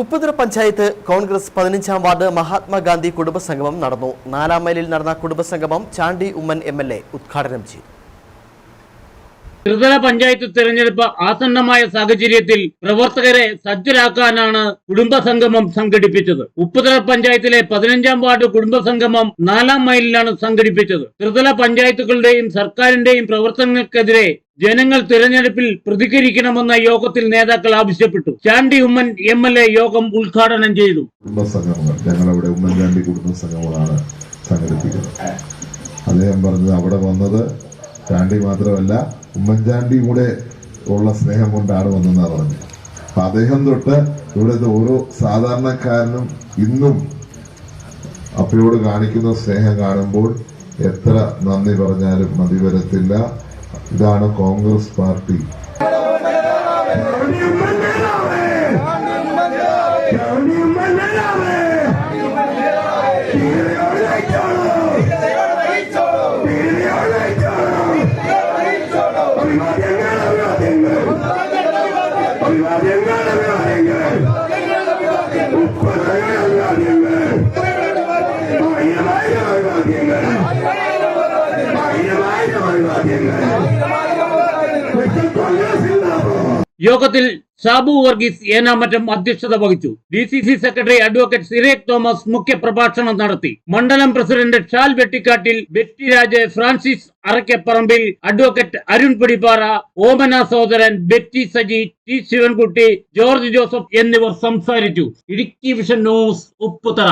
Upputhara panchayat Congress 15ാം ward Mahatma Gandhi കുടുംബസംഗമം നടന്നു. 4ാം മൈലിൽ നടന്ന കുടുംബസംഗമം ചാണ്ടി ഉമ്മൻ MLA ഉദ്ഘാടനം ചെയ്തു. ത്രിതല പഞ്ചായത്ത് തെരഞ്ഞെടുപ്പ് ആസന്നമായ സാഹചര്യത്തിൽ പ്രവർത്തകരെ സജ്ജരാക്കാനാണ് കുടുംബസംഗമം സംഘടിപ്പിച്ചത്. ഉപ്പുതറ പഞ്ചായത്തിലെ 15ാം വാർഡ് കുടുംബസംഗമം 4ാം മൈലിലാണ് സംഘടിപ്പിച്ചത്. ത്രിതല പഞ്ചായത്തുകളുടെയും സർക്കാരിന്റെയും പ്രവർത്തനങ്ങൾക്കെതിരെ ജനങ്ങൾ തിരഞ്ഞെടുപ്പിൽ പ്രതികരിക്കണമെന്ന യോഗത്തിൽ നേതാക്കൾ ആവശ്യപ്പെട്ടു. ചാണ്ടി ഉമ്മൻ MLA യോഗം ഉദ്ഘാടനം ചെയ്തു. കുടുംബസംഗമങ്ങൾ ഞങ്ങളവിടെ ഉമ്മൻചാണ്ടി കുടുംബസംഗമങ്ങളാണ് സംഘടിപ്പിക്കുന്നത്. അദ്ദേഹം പറഞ്ഞത് അവിടെ വന്നത് ചാണ്ടി മാത്രമല്ല ഉമ്മൻചാണ്ടി കൂടെ ഉള്ള സ്നേഹം കൊണ്ടാണ് വന്നെന്നാ പറഞ്ഞത്. അപ്പൊ അദ്ദേഹം തൊട്ട് ഇവിടുത്തെ ഓരോ സാധാരണക്കാരനും ഇന്നും അപ്പയോട് കാണിക്കുന്ന സ്നേഹം കാണുമ്പോൾ എത്ര നന്ദി പറഞ്ഞാലും മതി വരത്തില്ല. ഇതാണ് കോൺഗ്രസ് പാർട്ടി. യോഗത്തിൽ സാബു വർഗീസ് ഏനാമറ്റം അധ്യക്ഷത വഹിച്ചു. DCC secretary advocate Sirekh Thomas മുഖ്യപ്രഭാഷണം നടത്തി. മണ്ഡലം പ്രസിഡന്റ് ഷാൽ വെട്ടിക്കാട്ടിൽ, ബെറ്റി രാജ്, ഫ്രാൻസിസ് അറക്കപ്പറമ്പിൽ, അഡ്വക്കേറ്റ് അരുൺ പിടിപ്പാറ, ഓമന സഹോദരൻ, ബെറ്റി സജി, T ശിവൻകുട്ടി, ജോർജ് ജോസഫ് എന്നിവർ സംസാരിച്ചു. Idukki vision news, Upputhara.